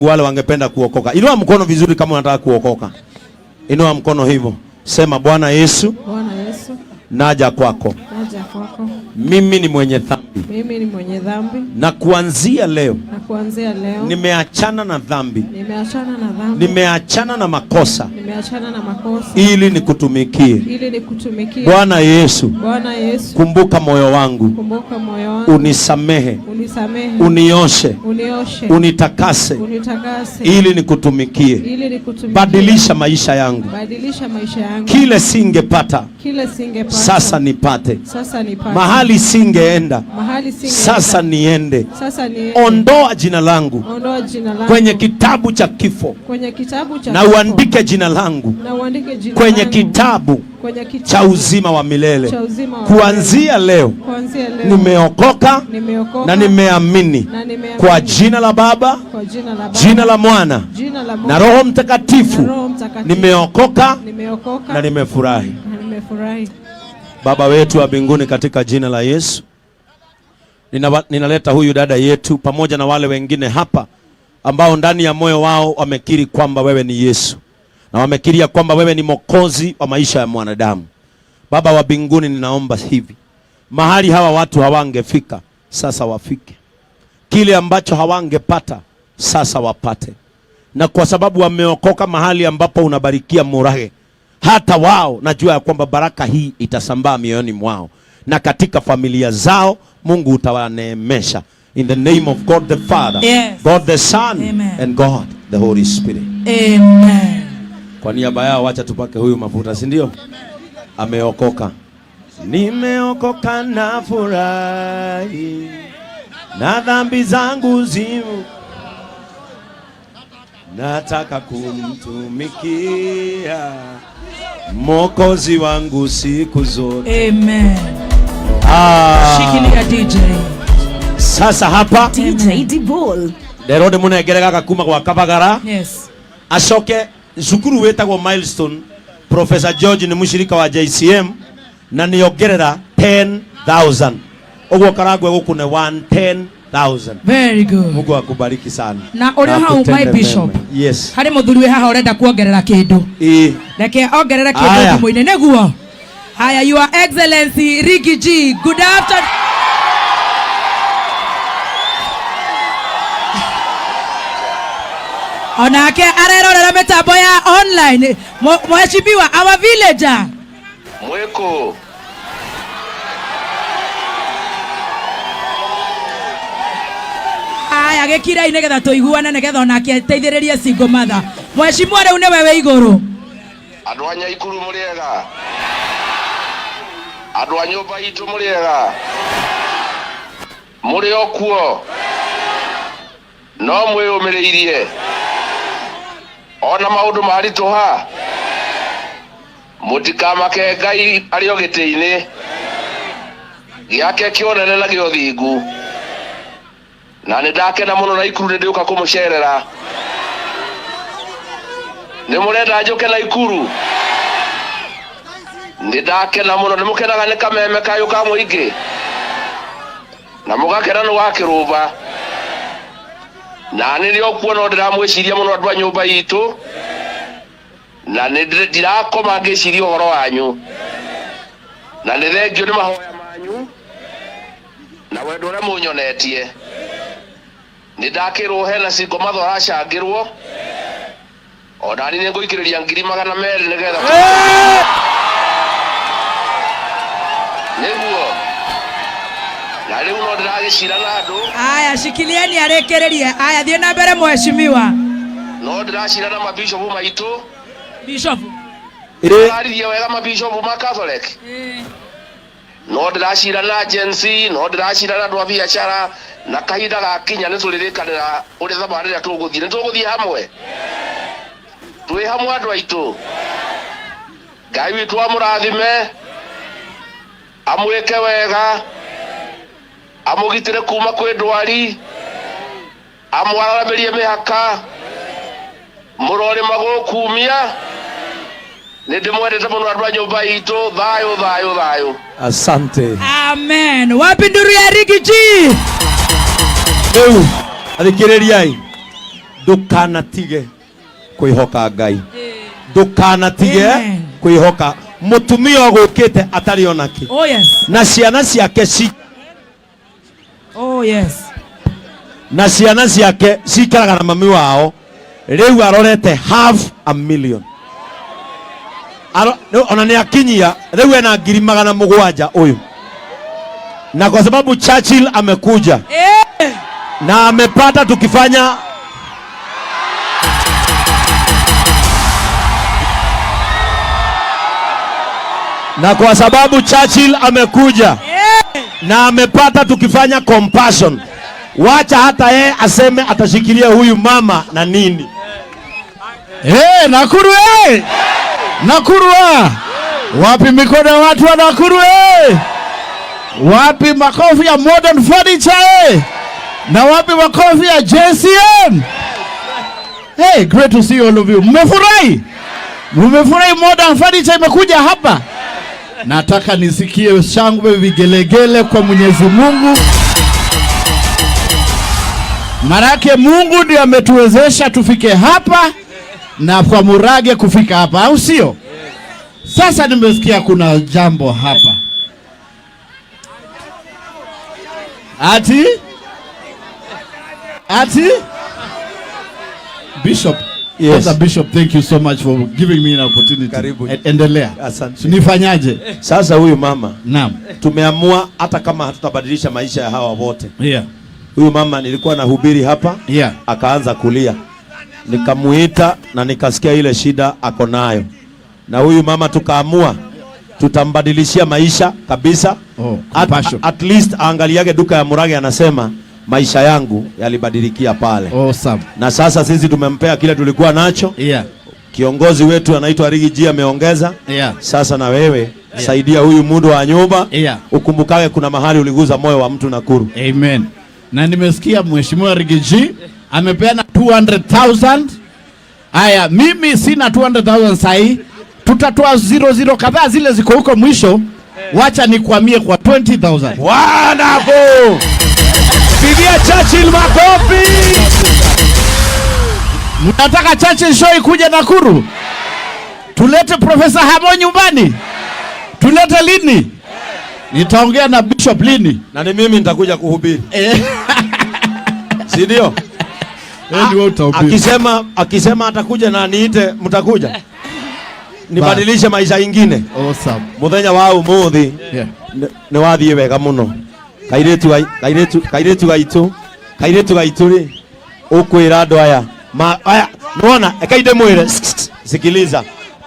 Wale wangependa kuokoka. Inua mkono vizuri kama unataka kuokoka. Inua mkono hivyo. Sema Bwana Yesu. Bwana Yesu. Naja kwako. Naja kwako. Mimi ni mwenye dhambi. Mimi ni mwenye dhambi. Na kuanzia leo. Na kuanzia leo. Nimeachana na dhambi. Nimeachana na dhambi. Nimeachana na makosa. Nimeachana na makosa. Ili nikutumikie. Ili nikutumikie. Bwana Yesu. Bwana Yesu. Kumbuka moyo wangu. Kumbuka moyo wangu. Unisamehe. Unisamehe. Unioshe. Unioshe. Unitakase. Unitakase. Ili nikutumikie. Ili nikutumikie. Badilisha maisha yangu. Badilisha maisha yangu. Kile singepata. Kile singepata. Sasa nipate. Sasa nipate. Mahali singeenda. Mahali singeenda. Sasa niende. Sasa niende. Ondoa jina langu. Ondoa jina langu kwenye kitabu cha kifo. Kwenye kitabu cha na uandike jina langu. Na uandike jina kwenye langu. Kitabu cha uzima wa milele. Kuanzia leo nimeokoka na nimeamini kwa jina la Baba, jina la Mwana na Roho Mtakatifu. Nimeokoka na nimefurahi. Baba wetu wa mbinguni, katika jina la Yesu ninaleta huyu dada yetu pamoja na wale wengine hapa ambao ndani ya moyo wao wamekiri kwamba wewe ni Yesu na wamekiria kwamba wewe ni Mwokozi wa maisha ya mwanadamu. Baba wa mbinguni, ninaomba hivi, mahali hawa watu hawangefika sasa wafike, kile ambacho hawangepata sasa wapate, na kwa sababu wameokoka mahali ambapo unabarikia Murage, hata wao najua ya kwamba baraka hii itasambaa mioyoni mwao na katika familia zao. Mungu utawaneemesha. In the name of God the Father, yes, God the Son, amen, and God the Holy Spirit. Amen. Kwa niaba yao wacha tupake huyu mafuta, si ndio? Ameokoka. Nimeokoka na furahi, na dhambi zangu zimu, nataka kumtumikia Mwokozi wangu siku zote. Amen. Shikilia DJ. Sasa hapa DJ Dibol Derode munegerega kakuma kwa Kabagara. Yes. Ashoke zukuru wetagwo Milestone. Professor George ni mushirika wa JCM na niogerera 10,000. Ogwo karagwe gukune 110,000. Very good. Mungu akubariki sana. Na uri hau my bishop. Yes. Hari muthuri we haha urenda kuongerera kindu. Reke ongerera kindu thimu-ini neguo. Haya, Your Excellency Ricky G. Good afternoon. Onake arerorera mitambo ya online. Mheshimiwa our villager. Mweko. Aya gekira ine getha tuiguane negetha onake teithiririe single mother. Mheshimiwa riu ni wewe iguru. Andu anya ikuru muriega. Andu a nyumba itu muriega. Muri okuo. No mwiyumiriirie. Ona maundu marituha. Mutikamake Ngai ari o giti-ini giake kionene na giothingu. Na nindakena muno na ikuru ndiuka kumucerera. Ni murenda njuke na ikuru. Nindakena muno, ni mukenaga ni kameme kayo ka muingi. Na mugakena no wakiruba. Na nirio kuona ndiramwiciria muno andu a nyumba itu. Na ndirakoma ngiciria uhoro wanyu. Na nĩ thengio nĩ mahoya manyu na wendo ũrĩa mũnyonetie. Nĩndakĩrwo hena single mother aracangĩrwo. Ona nĩ ngũikĩrĩria ngiri 200 nĩgetha nĩguo. Na rĩu no ndĩragĩcira na andũ. Aya shikilieni arekererie. Aya thiĩ na mbere mheshimiwa. No ndĩracira na mabishopu maitũ. Bishop. Ndĩrarithia wega mabishopu ma Catholic. No ndĩracira na agency, no ndĩracira na andũ a biacara, na kahinda gakinya nĩ tũrĩrĩkanĩra ũrĩa thabarĩ rĩrĩa tũgũthiĩ. Nĩ tũgũthiĩ hamwe. Twĩ hamwe andũ aitũ. Ngai witũ amũrathime, amwĩke wega, amũgitĩre kuma kwĩ ndwari, amwararamĩrie mĩhaka, mũrore magũkumia. Nindimwendete muno andu a nyumba itu. Thayo thayo thayo. Asante. Amen. Wapi nduru ya Ricky G? Riu athikiririai ndukanatige kwihoka Ngai, ndukanatige kwihoka mutumia ogukite atari onaki. Oh yes. Na ciana ciake ci Oh yes. Na ciana ciake cikaraga na mami wao, riu arorete 500,000. Ona ni akinyia riu ena 700,000 uyu, na kwa sababu Churchill amekuja na amepata tukifanya na kwa sababu Churchill amekuja na amepata tukifanya compassion, wacha hata yeye aseme atashikilia huyu mama na nini. Nakuru Nakuru wapi mikono ya watu wa Nakuru wapi makofi ya Modern Furniture na wapi makofi ya JCM? Great to see all of you. Mmefurahi Modern Furniture imekuja hapa. Nataka nisikie shangwe vigelegele kwa Mwenyezi Mungu. Marake Mungu ndiye ametuwezesha tufike hapa na kwa Murage kufika hapa, au sio? Sasa nimesikia kuna jambo hapa. Ati Bishop. Yes. Father Bishop, thank you so much for giving me an opportunity. Karibu. Endelea. Asante. Nifanyaje? Sasa huyu mama, naam, tumeamua hata kama hatutabadilisha maisha ya hawa wote. Huyu mama nilikuwa nahubiri hapa, akaanza kulia. Nikamuita na nikasikia ile shida ako nayo. Na huyu mama tukaamua tutambadilishia maisha kabisa. At least angaliage duka ya Murage, anasema maisha yangu yalibadilikia pale. Awesome. Na sasa sisi tumempea kile tulikuwa nacho. Kiongozi wetu anaitwa Rigi G ameongeza. Sasa na wewe saidia huyu mundu wa nyumba. Ukumbukage kuna mahali uliguza moyo wa mtu Nakuru. Amen. Na nimesikia Mheshimiwa Rigi G amepeana 200,000. Aya, mimi sina 200,000 sahi. Tutatoa 00 kadhaa zile ziko huko mwisho. Wacha nikwamie kwa 20,000. Wonderful. Pigia Churchill makofi. Mnataka Churchill show ikuje Nakuru? Tulete Professor Hamo nyumbani? Tulete lini? Nitaongea na Bishop lini? Na ni mimi nitakuja kuhubiri. Si ndio? Akisema atakuja na niite, mtakuja. Nibadilishe maisha ingine. Awesome. Muthenya wa umuthi ni wathie wega muno. Kairetu gaitu ri ukwira andu aya nuona ekaide mwire.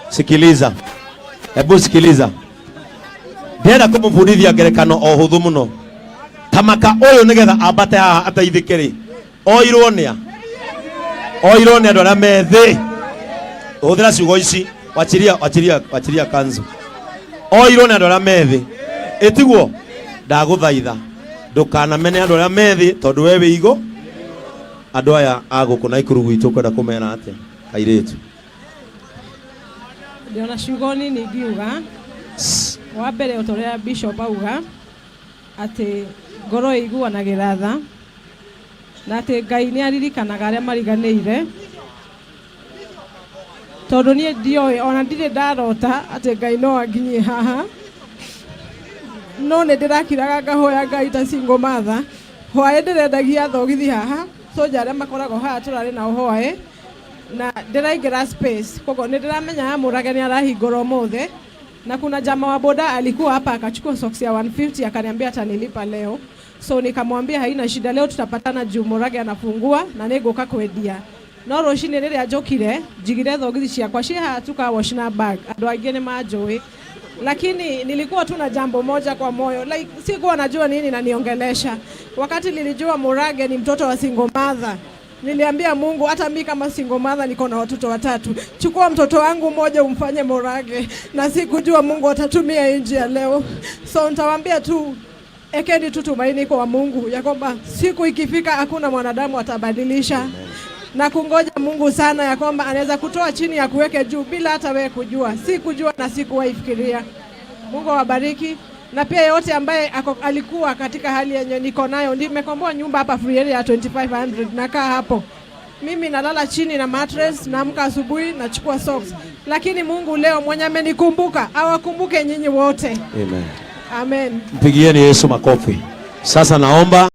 Sikiliza hebu sikiliza, ndenda kumubundithia ngerekano o huthu muno. Tamaka uyu nigetha ambate haha ateithikiri oirwo ni andu aria methi. Uthira ciugo ici wachiria kanzu. Oirwo ni andu aria methi, itiguo ndaguthaitha ndukanamene andu aria methi, tondu we wiigo andu aya aguku na ikuru gwitu kwenda kumena atia kairetu. Ndiona ciugo nini ngiuga. Wa mbere utoria Bishop auga ati ngoro iguanagira tha na ati Ngai ni aririkanaga aria mariganĩire, tondu nie ndioi ona ndire ndarota ati Ngai no anginyie haha, no nĩ ndĩrakiraga ngahoya Ngai ta single mother. Hwaĩ ndĩrendagia thogithi haha, soja arĩa makoragwo haha tũrarĩ na hwaĩ na ndĩraingĩra space, koguo nĩ ndĩramenya Murage nĩ arahingũra ũmũthĩ. Na kuna jamaa wa boda alikuwa hapa akachukua socks ya 150 akaniambia atanilipa leo. So nikamwambia haina shida, leo tutapatana juu Murage anafungua na nĩngũka kwendia. No rũcinĩ rĩrĩa njokire njigire thogithi ciakwa ciha tuka wash na bag, andũ aingĩ nĩ manjũĩ. Lakini nilikuwa tu na jambo moja kwa moyo, like sikuwa najua nini na niongelesha. Wakati nilijua Murage ni mtoto wa single mother, niliambia Mungu, hata mimi kama single mother niko na watoto 3, chukua mtoto wangu mmoja umfanye Murage. Na sikujua Mungu atatumia inji ya leo. So nitawaambia tu ekeni tu tumaini kwa Mungu ya kwamba siku ikifika hakuna mwanadamu atabadilisha. Na kungoja Mungu sana ya kwamba anaweza kutoa chini ya kuweke juu bila hata wewe kujua. Sikujua na sikuwaifikiria. Mungu awabariki. Na pia yote ambaye alikuwa katika hali yenye niko nayo, nimekomboa nyumba hapa free area ya 2500 nakaa hapo. mimi nalala chini na mattress, naamka asubuhi nachukua socks. Lakini Mungu leo mwenye amenikumbuka, awakumbuke nyinyi wote. Amen. Amen. Mpigieni Yesu makofi. Sasa naomba